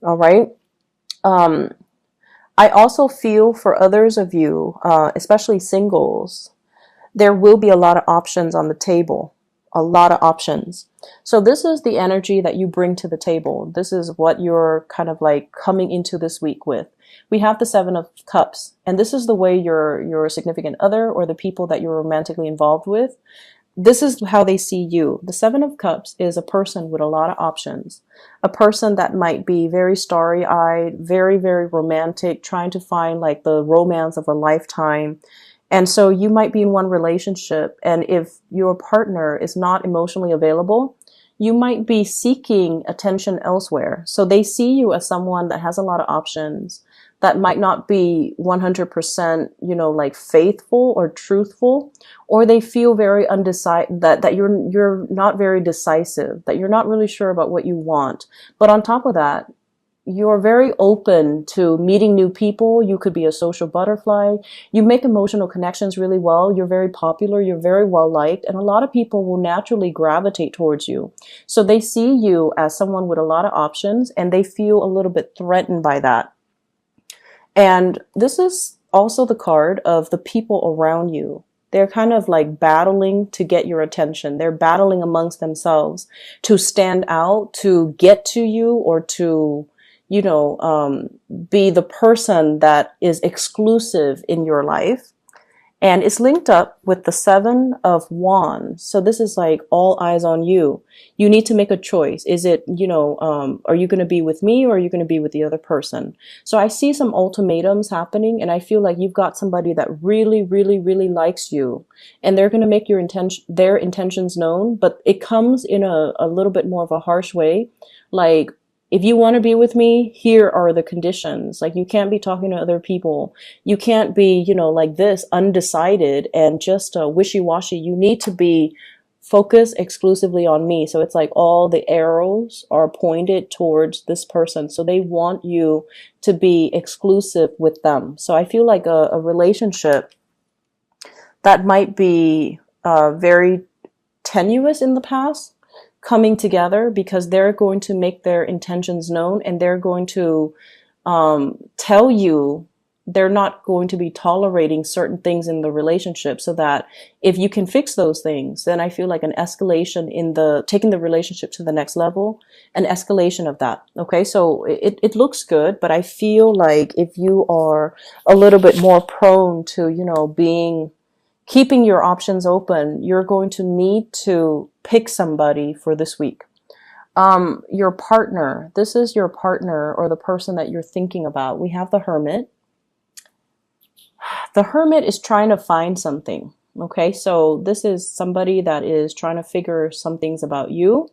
All right. Um, I also feel for others of you, especially singles, there will be a lot of options on the table, a lot of options. So this is the energy that you bring to the table. This is what you're kind of like coming into this week with. We have the Seven of Cups, and this is the way your significant other or the people that you're romantically involved with, this is how they see you. The Seven of Cups is a person with a lot of options, a person that might be very starry-eyed, very, very romantic, trying to find like the romance of a lifetime. And so you might be in one relationship, and if your partner is not emotionally available, you might be seeking attention elsewhere. So they see you as someone that has a lot of options, that might not be 100%, like faithful or truthful, or they feel very undecided, that you're not very decisive, that you're not really sure about what you want. But on top of that, you're very open to meeting new people. You could be a social butterfly. You make emotional connections really well. You're very popular. You're very well liked. And a lot of people will naturally gravitate towards you. So they see you as someone with a lot of options, and they feel a little bit threatened by that. And this is also the card of the people around you. They're kind of like battling to get your attention. They're battling amongst themselves to stand out, to get to you, or to, be the person that is exclusive in your life. And it's linked up with the Seven of Wands. So this is like all eyes on you. You need to make a choice. Is it, are you going to be with me, or are you going to be with the other person? So I see some ultimatums happening, and I feel like you've got somebody that really, really, really likes you, and they're going to make their intentions known, but it comes in a little bit more of a harsh way. Like, if you want to be with me, here are the conditions. Like, you can't be talking to other people. You can't be, like this, undecided and just wishy-washy. You need to be focused exclusively on me. So it's like all the arrows are pointed towards this person. So they want you to be exclusive with them. So I feel like a relationship that might be very tenuous in the past, coming together because they're going to make their intentions known, and they're going to tell you they're not going to be tolerating certain things in the relationship, so that if you can fix those things, then I feel like an escalation in taking the relationship to the next level, an escalation of that. Okay, so it looks good, but I feel like if you are a little bit more prone to, keeping your options open, you're going to need to pick somebody for this week. Your partner, this is your partner or the person that you're thinking about. We have the Hermit. The Hermit is trying to find something. Okay, so this is somebody that is trying to figure some things about you.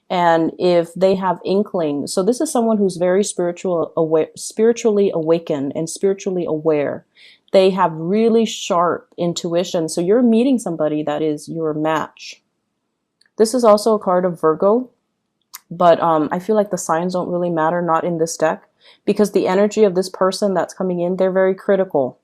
And if they have inkling, so this is someone who's very spiritually awakened and spiritually aware. They have really sharp intuition. So you're meeting somebody that is your match. This is also a card of Virgo, but I feel like the signs don't really matter, not in this deck, because the energy of this person that's coming in, they're very critical.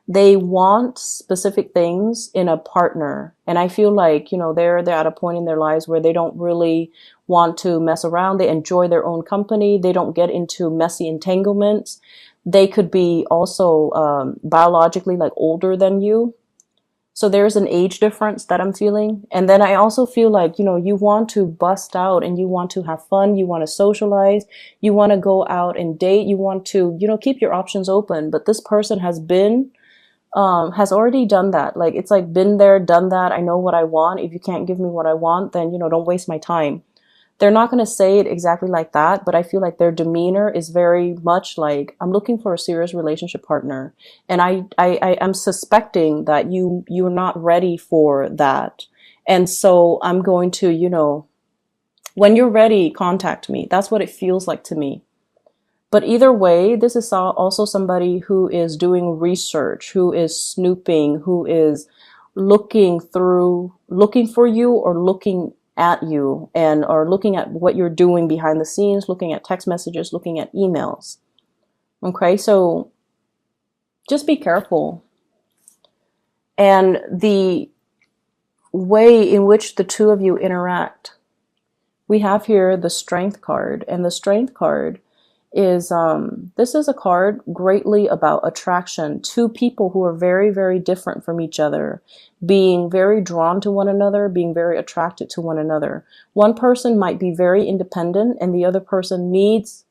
They want specific things in a partner. And I feel like, they're at a point in their lives where they don't really want to mess around. They enjoy their own company. They don't get into messy entanglements. They could be also biologically like older than you. So there's an age difference that I'm feeling. And then I also feel like, you want to bust out and you want to have fun. You want to socialize. You want to go out and date. You want to, keep your options open. But this person has already done that. Like, it's like been there, done that. I know what I want. If you can't give me what I want, then, don't waste my time. They're not going to say it exactly like that, but I feel like their demeanor is very much like, I'm looking for a serious relationship partner. And I am suspecting that you're not ready for that. And so I'm going to, when you're ready, contact me. That's what it feels like to me. But either way, this is also somebody who is doing research, who is snooping, who is looking for you or looking at you, and are looking at what you're doing behind the scenes, looking at text messages, looking at emails. Okay, so just be careful. And the way in which the two of you interact, we have here the Strength card, and the Strength card is this is a card greatly about attraction. Two people who are very, very different from each other, being very drawn to one another, being very attracted to one another. One person might be very independent and the other person needs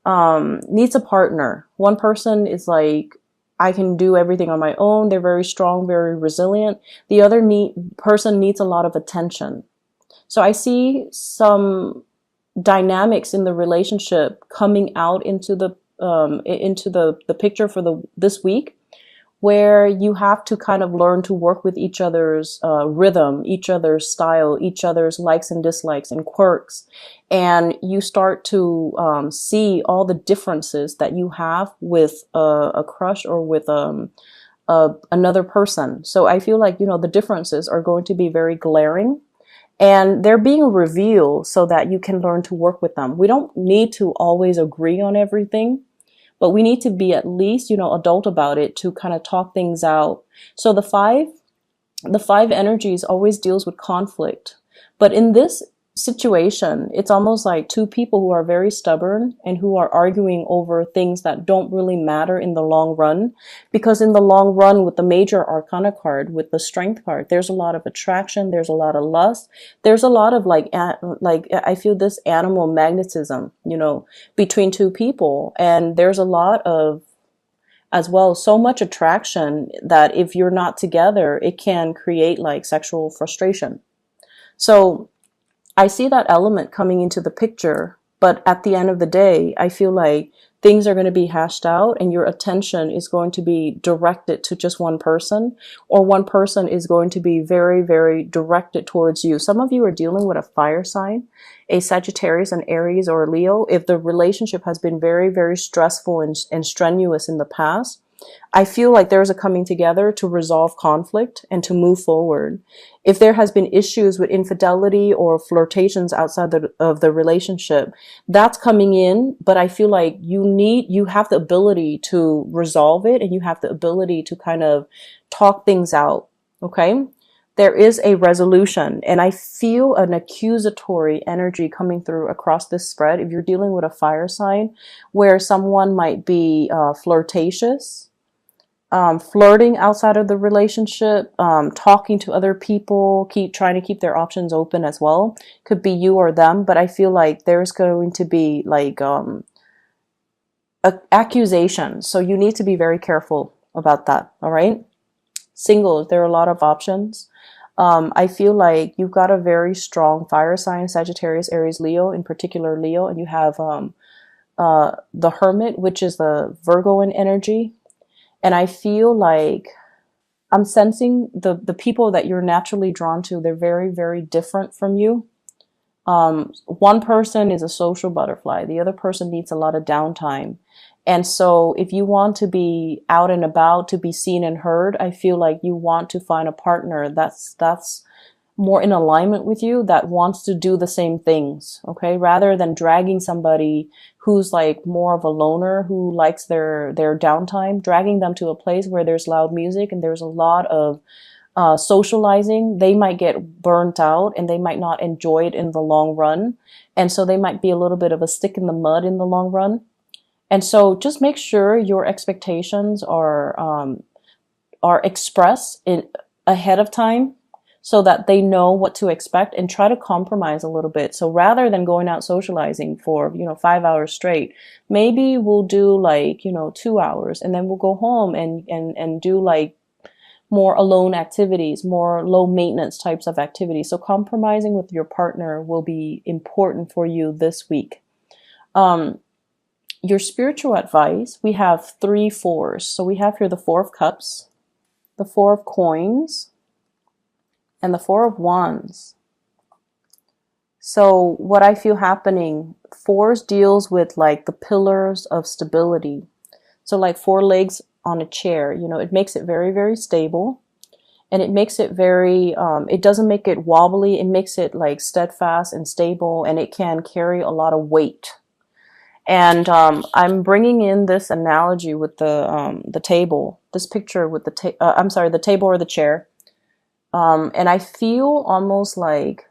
a partner. One person is like, I can do everything on my own. They're very strong, very resilient. The other person needs a lot of attention. So I see some dynamics in the relationship coming out into the picture for this week, where you have to kind of learn to work with each other's rhythm, each other's style, each other's likes and dislikes and quirks. And you start to see all the differences that you have with a crush or with another person. So I feel like, the differences are going to be very glaring. And they're being revealed so that you can learn to work with them. We don't need to always agree on everything, but we need to be at least, adult about it to kind of talk things out. So the five energies always deals with conflict. But in this situation, it's almost like two people who are very stubborn and who are arguing over things that don't really matter in the long run. Because in the long run, with the major arcana card, with the strength card, there's a lot of attraction, there's a lot of lust, there's a lot of like I feel this animal magnetism, between two people. And there's a lot of, as well, so much attraction that if you're not together, it can create like sexual frustration. So I see that element coming into the picture, but at the end of the day, I feel like things are going to be hashed out and your attention is going to be directed to just one person, or one person is going to be very, very directed towards you. Some of you are dealing with a fire sign, a Sagittarius, an Aries, or a Leo. If the relationship has been very, very stressful and strenuous in the past, I feel like there's a coming together to resolve conflict and to move forward. If there has been issues with infidelity or flirtations outside of the relationship, that's coming in, but I feel like you have the ability to resolve it, and you have the ability to kind of talk things out. Okay? There is a resolution, and I feel an accusatory energy coming through across this spread. If you're dealing with a fire sign where someone might be flirtatious, flirting outside of the relationship, talking to other people, trying to keep their options open as well. Could be you or them, but I feel like there's going to be like accusations. So you need to be very careful about that. All right. Singles, there are a lot of options. I feel like you've got a very strong fire sign, Sagittarius, Aries, Leo, in particular Leo, and you have the Hermit, which is the Virgoan energy. And I feel like I'm sensing the people that you're naturally drawn to, they're very, very different from you. One person is a social butterfly. The other person needs a lot of downtime. And so if you want to be out and about, to be seen and heard, I feel like you want to find a partner that's more in alignment with you, that wants to do the same things, okay? Rather than dragging somebody who's like more of a loner, who likes their downtime, dragging them to a place where there's loud music and there's a lot of socializing, they might get burnt out and they might not enjoy it in the long run. And so they might be a little bit of a stick in the mud in the long run. And so just make sure your expectations are expressed ahead of time, so that they know what to expect, and try to compromise a little bit. So rather than going out socializing for, 5 hours straight, maybe we'll do like, 2 hours, and then we'll go home and do like more alone activities, more low maintenance types of activities. So compromising with your partner will be important for you this week. Your spiritual advice, we have 3 fours. So we have here the 4 of Cups, the 4 of Coins, and the 4 of Wands. So what I feel happening, 4s deals with like the pillars of stability. So like 4 legs on a chair, it makes it very, very stable. And it makes it very, it doesn't make it wobbly. It makes it like steadfast and stable, and it can carry a lot of weight. And I'm bringing in this analogy with the table, this picture with the table or the chair. And I feel almost like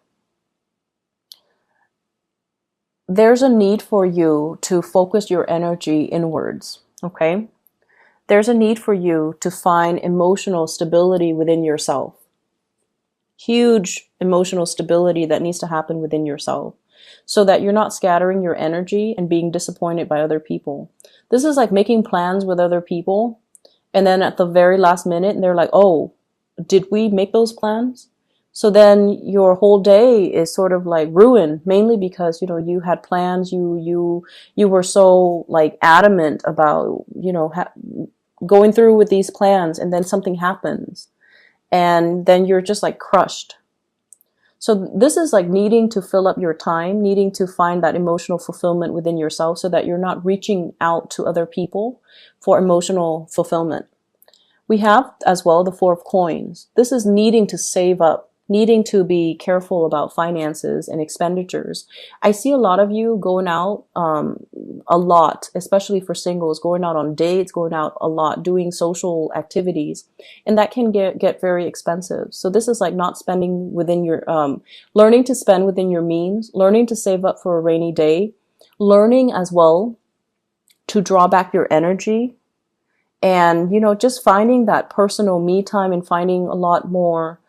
there's a need for you to focus your energy inwards, okay? There's a need for you to find emotional stability within yourself. Huge emotional stability that needs to happen within yourself so that you're not scattering your energy and being disappointed by other people. This is like making plans with other people, and then at the very last minute, they're like, oh, did we make those plans? So then your whole day is sort of like ruined, mainly because, you know, you had plans, you were so like adamant about, you know, going through with these plans, and then something happens and then you're just like crushed. So this is like needing to fill up your time, needing to find that emotional fulfillment within yourself so that you're not reaching out to other people for emotional fulfillment. We have as well the Four of Coins. This is needing to save up, needing to be careful about finances and expenditures. I see a lot of you going out a lot, especially for singles, going out on dates, going out a lot, doing social activities, and that can get very expensive. So this is like not spending within your, learning to spend within your means, learning to save up for a rainy day, learning as well to draw back your energy, and, you know, just finding that personal me time and finding a lot more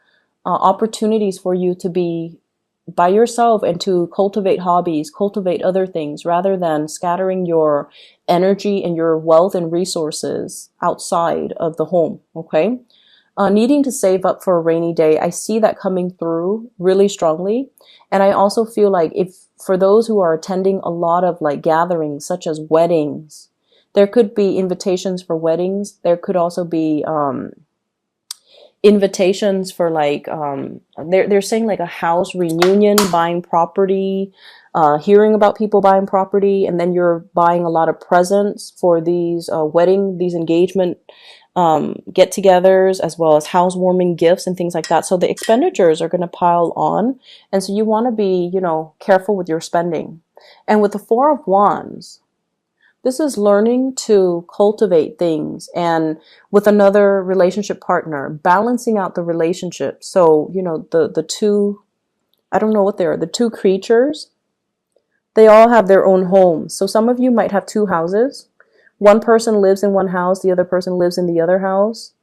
opportunities for you to be by yourself and to cultivate hobbies, cultivate other things, rather than scattering your energy and your wealth and resources outside of the home. Okay. Needing to save up for a rainy day. I see that coming through really strongly. And I also feel like if for those who are attending a lot of like gatherings, such as weddings, there could be invitations for weddings. There could also be, invitations for like they're saying like a house reunion, buying property, hearing about people buying property, and then you're buying a lot of presents for these these engagement get-togethers, as well as housewarming gifts and things like that. So the expenditures are going to pile on, and so you want to be, you know, careful with your spending. And with the Four of Wands, this is learning to cultivate things, and with another relationship partner, balancing out the relationship. So, you know, the two, I don't know what they are, the two creatures, they all have their own homes. So some of you might have two houses. One person lives in one house, the other person lives in the other house.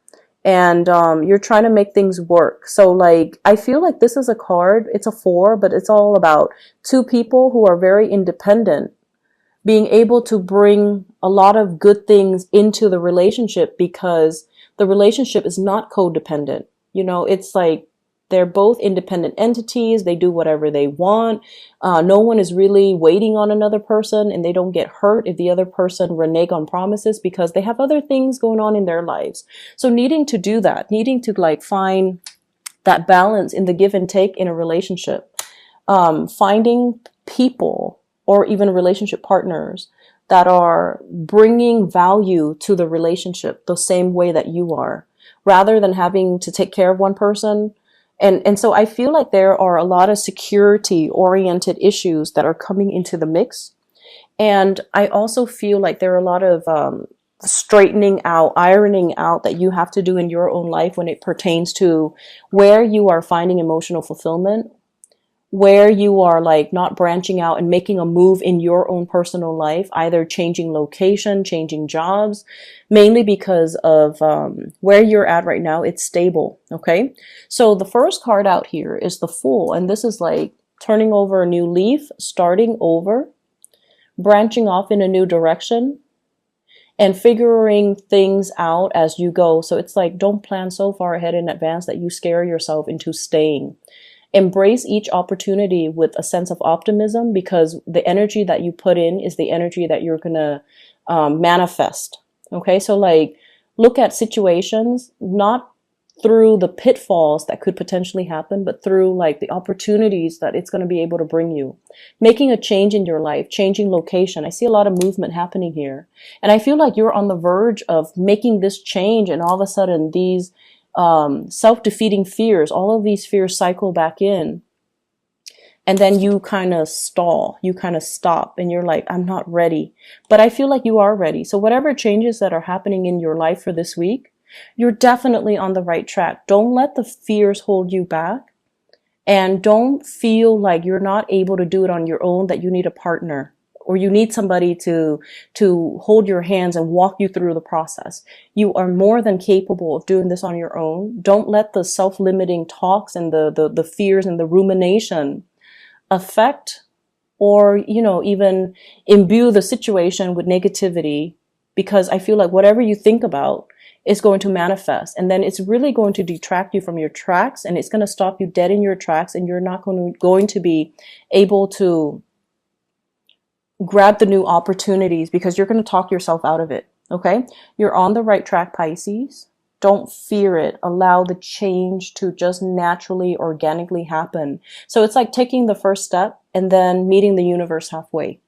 And you're trying to make things work. So like, I feel like this is a card, it's a four, but it's all about two people who are very independent being able to bring a lot of good things into the relationship, because the relationship is not codependent. You know, it's like they're both independent entities. They do whatever they want. No one is really waiting on another person, and they don't get hurt if the other person renege on promises because they have other things going on in their lives. So needing to do that, needing to like find that balance in the give and take in a relationship, finding people or even relationship partners that are bringing value to the relationship the same way that you are, rather than having to take care of one person. And so I feel like there are a lot of security oriented issues that are coming into the mix. And I also feel like there are a lot of straightening out, ironing out that you have to do in your own life when it pertains to where you are finding emotional fulfillment, where you are like not branching out and making a move in your own personal life, either changing location, changing jobs, mainly because of where you're at right now. It's stable. Okay. So the first card out here is the Fool. And this is like turning over a new leaf, starting over, branching off in a new direction, and figuring things out as you go. So it's like, don't plan so far ahead in advance that you scare yourself into staying. Embrace each opportunity with a sense of optimism, because the energy that you put in is the energy that you're going to manifest. Okay, so like look at situations not through the pitfalls that could potentially happen, but through like the opportunities that it's going to be able to bring you. Making a change in your life, changing location. I see a lot of movement happening here. And I feel like you're on the verge of making this change, and all of a sudden these self-defeating fears, all of these fears cycle back in, and then you kind of stall, you kind of stop, and you're like, I'm not ready. But I feel like you are ready. So whatever changes that are happening in your life for this week, you're definitely on the right track. Don't let the fears hold you back, And don't feel like you're not able to do it on your own, that you need a partner or you need somebody to hold your hands and walk you through the process. You are more than capable of doing this on your own. Don't let the self-limiting talks and the fears and the rumination affect or, even imbue the situation with negativity, because I feel like whatever you think about is going to manifest, and then it's really going to detract you from your tracks, and it's going to stop you dead in your tracks, and you're not going to be able to grab the new opportunities because you're going to talk yourself out of it. Okay? You're on the right track, Pisces. Don't fear it. Allow the change to just naturally, organically happen. So it's like taking the first step and then meeting the universe halfway.